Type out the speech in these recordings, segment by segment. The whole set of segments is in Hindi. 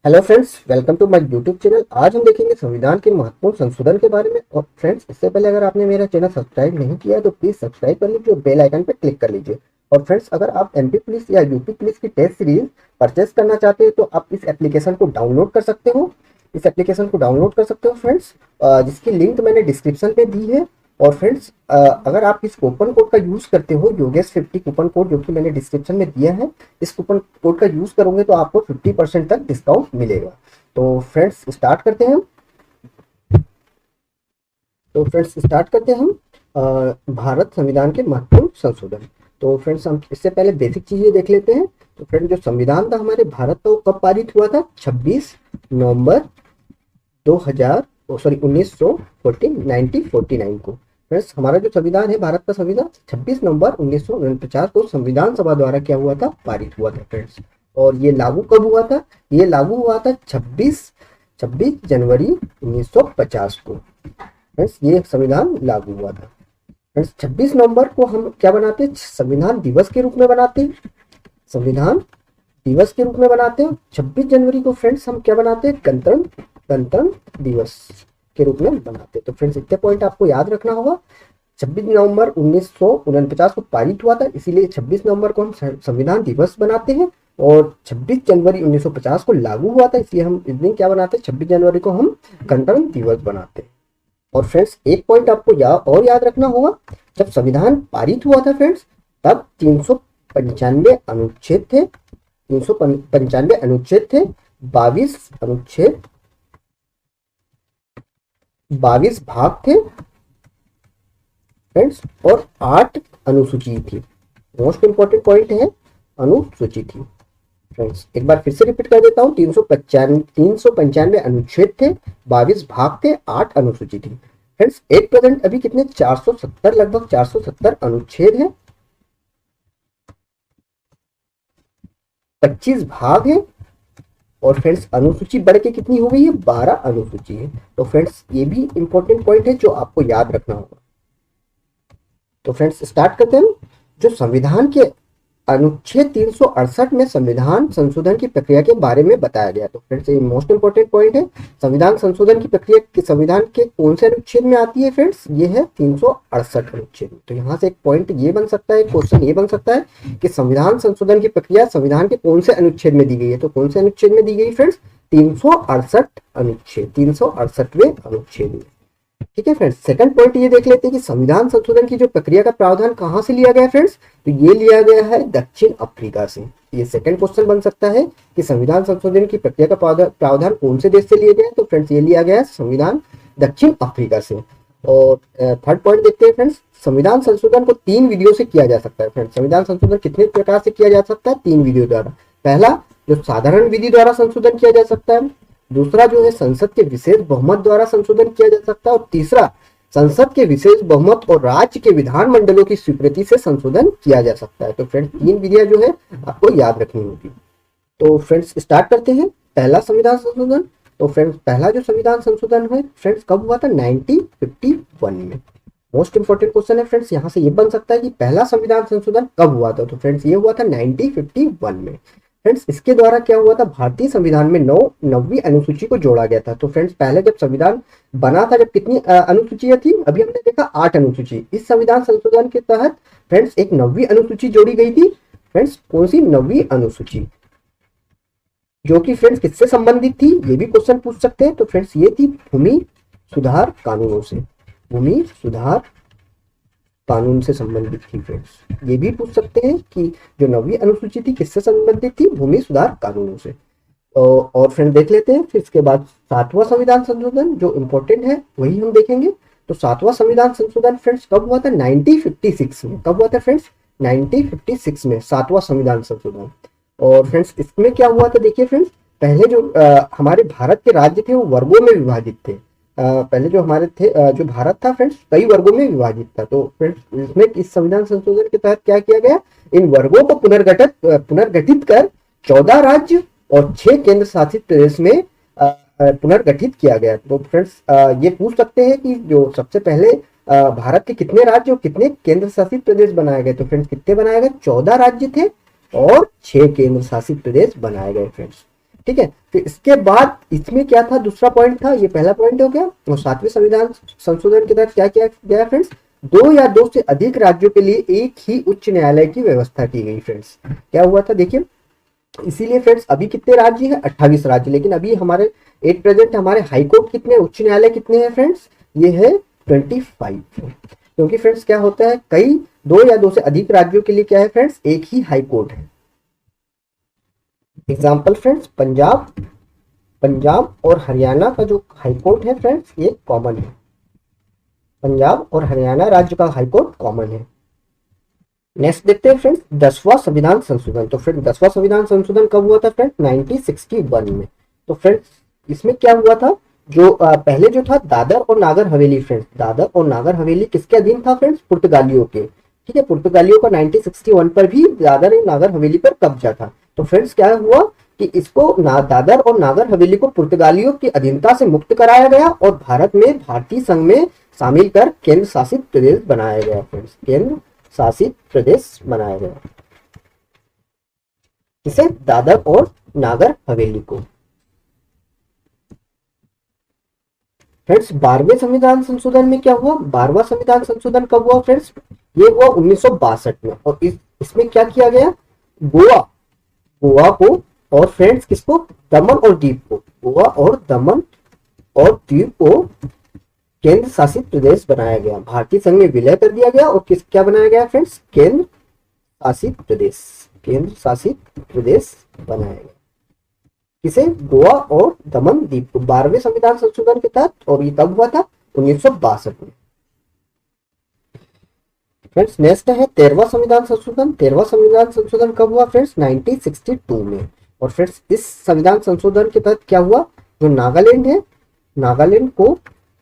Hello friends, welcome to my YouTube channel. आज हम देखेंगे संविधान के महत्वपूर्ण संशोधन के बारे में। और फ्रेंड्स, इससे पहले अगर आपने मेरा चैनल सब्सक्राइब नहीं किया है तो प्लीज सब्सक्राइब कर लीजिए और बेल आइकन पर क्लिक कर लीजिए। और फ्रेंड्स, अगर आप एमपी पुलिस या यूपी पुलिस की टेस्ट सीरीज परचेस करना चाहते हैं तो आप इस एप्लीकेशन को डाउनलोड कर सकते हो। इस एप्लीकेशन को डाउनलोड कर सकते हो फ्रेंड्स, जिसकी लिंक मैंने डिस्क्रिप्शन पे दी है। और फ्रेंड्स, अगर आप इस कूपन कोड का यूज करते हो, योगेश 50 कूपन कोड जो कि मैंने डिस्क्रिप्शन में दिया है, इस कूपन कोड का यूज करोगे तो आपको 50% तक डिस्काउंट मिलेगा। तो फ्रेंड्स स्टार्ट करते हैं। हम भारत संविधान के महत्वपूर्ण संशोधन। तो फ्रेंड्स, हम इससे पहले बेसिक चीजें देख लेते हैं। तो फ्रेंड्स, जो संविधान था हमारे भारत का वो कब पारित हुआ था? 26 नवंबर 2000 सॉरी 1949 को। फ्रेंड्स, हमारा जो संविधान है, भारत का संविधान 26 नवंबर 1949 को संविधान सभा द्वारा क्या हुआ था? पारित हुआ था फ्रेंड्स। और ये लागू कब हुआ था? ये लागू हुआ था 26 जनवरी 1950 को। फ्रेंड्स, ये संविधान लागू हुआ था। फ्रेंड्स, 26 नवंबर को हम क्या बनाते हैं? संविधान दिवस के रूप में बनाते हैं। संविधान दिवस के रूप में बनाते हैं। 26 जनवरी को फ्रेंड्स हम क्या बनाते हैं? गणतंत्र दिवस के रूप में बनाते हैं। तो फ्रेंड्स, इतने पॉइंट आपको याद रखना होगा। 26 नवंबर 1949 को पारित हुआ था, इसीलिए 26 नवंबर को हम संविधान दिवस बनाते हैं। और 26 जनवरी 1950 को लागू हुआ था, इसलिए हम इस दिन क्या बनाते हैं? 26 जनवरी को हम गणतंत्र दिवस बनाते हैं। और फ्रेंड्स, एक पॉइंट आपको और याद रखना होगा। जब संविधान पारित हुआ था फ्रेंड्स, तब 395 अनुच्छेद थे। 395 अनुच्छेद थे, 22 भाग थे फ्रेंड्स, और 8 अनुसूची थी। मोस्ट इंपॉर्टेंट पॉइंट है, अनुसूची थी। फ्रेंड्स, एक बार फिर से रिपीट कर देता हूँ। 395 अनुच्छेद थे, 22 भाग थे, 8 अनुसूची थी। फ्रेंड्स, एट प्रेजेंट अभी कितने? 470, लगभग 470 अनुच्छेद है, 25 भाग है। और फ्रेंड्स, अनुसूची बढ़ के कितनी हो गई है? 12 अनुसूची है। तो फ्रेंड्स, ये भी इंपॉर्टेंट पॉइंट है जो आपको याद रखना होगा। तो फ्रेंड्स, स्टार्ट करते हैं। जो संविधान के अनुच्छेद 368 में संविधान संशोधन की प्रक्रिया के बारे में बताया गया। तो फ्रेंड्स, ये मोस्ट इंपोर्टेंट पॉइंट है। संविधान संशोधन की प्रक्रिया के संविधान के कौन से अनुच्छेद में आती है फ्रेंड्स? ये है 368 अनुच्छेद में। तो यहाँ से एक पॉइंट ये बन सकता है, क्वेश्चन ये बन सकता है कि संविधान संशोधन की प्रक्रिया संविधान के कौन से अनुच्छेद में दी गई है? तो कौन से अनुच्छेद में दी गई फ्रेंड्स? 368 अनुच्छेद, 368वें अनुच्छेद में। ठीक है फ्रेंड्स, सेकंड पॉइंट ये देख लेते हैं कि संविधान संशोधन की जो प्रक्रिया का प्रावधान कहां से लिया गया है फ्रेंड्स? तो ये लिया गया है दक्षिण अफ्रीका से। ये सेकंड क्वेश्चन बन सकता है कि संविधान संशोधन की प्रक्रिया का प्रावधान कौन से देश से लिया गया है? तो फ्रेंड्स, ये लिया गया है संविधान दक्षिण अफ्रीका से। और थर्ड पॉइंट देखते हैं फ्रेंड्स, संविधान संशोधन को 3 विधियों से किया जा सकता है। फ्रेंड्स, संविधान संशोधन कितने प्रकार से किया जा सकता है? 3 विधियों द्वारा। पहला, जो साधारण विधि द्वारा संशोधन किया जा सकता है। दूसरा, जो है संसद के विशेष बहुमत द्वारा संशोधन किया जा सकता है। और तीसरा, संसद के विशेष बहुमत और राज्य के विधान मंडलों की स्वीकृति से संशोधन किया जा सकता है। तो फ्रेंड्स, 3 विधियां जो है आपको याद रखनी होगी। तो फ्रेंड्स, स्टार्ट करते हैं। पहला संविधान संशोधन। तो फ्रेंड्स, पहला जो संविधान संशोधन है फ्रेंड्स, कब हुआ था? 1951 में। मोस्ट इंपोर्टेंट क्वेश्चन है फ्रेंड्स, यहाँ से ये बन सकता है कि पहला संविधान संशोधन कब हुआ था? तो फ्रेंड्स, ये हुआ था 1951 में। फ्रेंड्स, इसके द्वारा क्या हुआ था? भारतीय संविधान में 9वीं अनुसूची को जोड़ा गया था। तो फ्रेंड्स, पहले जब संविधान बना था, जब कितनी अनुसूचियां थी? अभी हमने देखा 8 अनुसूची। इस संविधान संशोधन के तहत फ्रेंड्स एक 9वीं अनुसूची जोड़ी गई थी। फ्रेंड्स, कौन सी 9वीं अनुसूची? जो कि फ्रेंड्स किससे संबंधित थी? ये भी क्वेश्चन पूछ सकते हैं। तो फ्रेंड्स, ये थी भूमि सुधार कानूनों से। भूमि सुधार कानून से संबंधित थी। फ्रेंड्स, ये भी पूछ सकते हैं कि जो 9वीं अनुसूची थी किससे संबंधित थी? भूमि सुधार कानूनों से। और फ्रेंड देख लेते हैं। फिर इसके बाद 7वां संविधान संशोधन जो इंपॉर्टेंट है वही हम देखेंगे। तो 7वां संविधान संशोधन फ्रेंड्स कब हुआ था? 1956 में। कब हुआ था फ्रेंड्स? 1956 में 7वां संविधान संशोधन। और फ्रेंड्स, इसमें क्या हुआ था? देखिए फ्रेंड्स, पहले जो हमारे भारत के राज्य थे वो वर्गों में विभाजित थे। पहले जो हमारे थे जो भारत था फ्रेंड्स, कई वर्गों में विभाजित था। तो फ्रेंड्स, इसमें इस संविधान संशोधन के तहत क्या किया गया? इन वर्गों को पुनर्गठित कर 14 राज्य और 6 केंद्र शासित प्रदेश में पुनर्गठित किया गया। तो फ्रेंड्स, ये पूछ सकते हैं कि जो सबसे पहले भारत के कितने राज्य और कितने केंद्र शासित प्रदेश बनाए गए? तो फ्रेंड्स, कितने बनाए गए? 14 राज्य थे और 6 केंद्र शासित प्रदेश बनाए गए फ्रेंड्स। ठीक है। फिर इसके बाद इसमें क्या था, दूसरा पॉइंट था, ये पहला पॉइंट हो गया। और 7वें संविधान संशोधन के तहत क्या किया गया फ्रेंड्स, 2 या 2 से अधिक राज्यों के लिए एक ही उच्च न्यायालय की व्यवस्था की गई फ्रेंड्स। क्या हुआ था देखिए, इसीलिए फ्रेंड्स अभी कितने राज्य हैं, 28 राज्य, लेकिन अभी हमारे एट प्रेजेंट हमारे हाईकोर्ट कितने, उच्च न्यायालय कितने हैं फ्रेंड्स, ये है 25। क्योंकि फ्रेंड्स क्या होता है, कई 2 या 2 से अधिक राज्यों के लिए क्या है फ्रेंड्स, एक ही हाईकोर्ट है। एग्जाम्पल फ्रेंड्स, पंजाब और हरियाणा का जो हाईकोर्ट है फ्रेंड्स, ये कॉमन है। पंजाब और हरियाणा राज्य का हाईकोर्ट कॉमन है। नेक्स्ट देखते हैं फ्रेंड्स 10वां संविधान संशोधन। तो फ्रेंड 10वां संविधान संशोधन कब हुआ था फ्रेंड्स, 1961 में। तो फ्रेंड्स इसमें क्या हुआ था, जो पहले जो था दादर और नागर हवेली फ्रेंड्स, दादर और नागर हवेली किसके अधीन था फ्रेंड्स, पुर्तगालियों के। ठीक है, पुर्तगालियों का 1961 पर भी दादर और नागर हवेली पर कब्जा था। तो फ्रेंड्स क्या हुआ कि इसको दादर और नागर हवेली को पुर्तगालियों की अधीनता से मुक्त कराया गया और भारत में भारतीय संघ में शामिल कर केंद्र शासित प्रदेश बनाया गया फ्रेंड्स, केंद्र शासित प्रदेश बनाया गया, इसे दादर और नागर हवेली को। फ्रेंड्स 12वें संविधान संशोधन में क्या हुआ, 12वां संविधान संशोधन कब हुआ फ्रेंड्स, ये हुआ 1962 में। और इसमें क्या किया गया, गोवा को और फ्रेंड्स किसको, दमन और दीव को, गोवा और दमन और दीव को केंद्र शासित प्रदेश बनाया गया, भारतीय संघ में विलय कर दिया गया और क्या बनाया गया फ्रेंड्स, केंद्र शासित प्रदेश, केंद्र शासित प्रदेश बनाया गया, किसे, गोवा और दमन दीव को, 12वें संविधान संशोधन के तहत। और ये कब हुआ था, 1962 में। फ्रेंड्स नेक्स्ट है 13वां संविधान संशोधन। 13वां संविधान संशोधन कब हुआ फ्रेंड्स, 1962 में। और फ्रेंड्स इस संविधान संशोधन के तहत क्या हुआ, जो नागालैंड है, नागालैंड को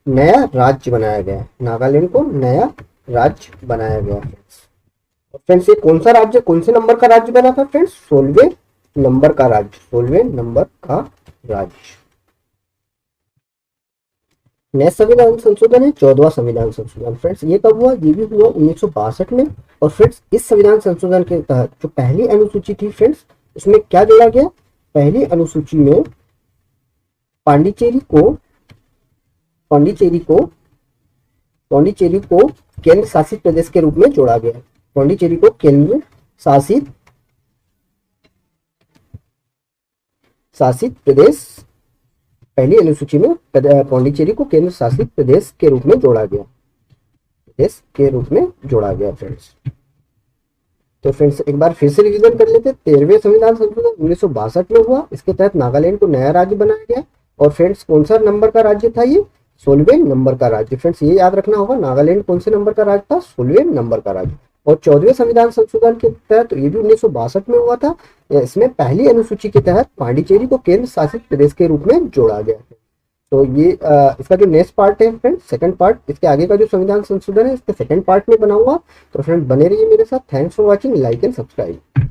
नया राज्य बनाया गया, नागालैंड को नया राज्य बनाया गया फ्रेंड्स। ये कौन सा राज्य, कौन से नंबर का राज्य बना था फ्रेंड्स, 16वें नंबर का राज्य, 16वें नंबर का राज्य। नेक्स्ट संविधान संशोधन है 14वां संविधान संशोधन। फ्रेंड्स ये कब हुआ, ये भी हुआ 1962 में। और फ्रेंड्स इस संविधान संशोधन के तहत जो पहली अनुसूची थी फ्रेंड्स, उसमें क्या जोड़ा गया, पहली अनुसूची में पांडिचेरी को केंद्र शासित प्रदेश के रूप में जोड़ा गया, पांडिचेरी को केंद्र शासित प्रदेश, पहली अनुसूची में पांडिचेरी को केंद्र शासित प्रदेश के रूप में जोड़ा गया, फ्रेंड्स। तो फ्रेंड्स एक बार फिर से रिवीजन कर लेते हैं। 13वें संविधान संशोधन 1962 में हुआ, इसके तहत नागालैंड को नया राज्य बनाया गया। और फ्रेंड्स कौन सा नंबर का राज्य था, ये 16वें नंबर का राज्य। फ्रेंड्स ये याद रखना होगा, नागालैंड कौन से नंबर का राज्य था, 16वें नंबर का राज्य। और 14वें संविधान संशोधन के तहत, ये भी 1962 में हुआ था, इसमें पहली अनुसूची के तहत पांडिचेरी को केंद्र शासित प्रदेश के रूप में जोड़ा गया। तो ये इसका जो नेक्स्ट पार्ट है फ्रेंड्स, सेकंड पार्ट, इसके आगे का जो संविधान संशोधन है इसके सेकंड पार्ट में बनाऊंगा। तो फ्रेंड्स बने रहिए मेरे साथ। Thanks for watching, like and subscribe.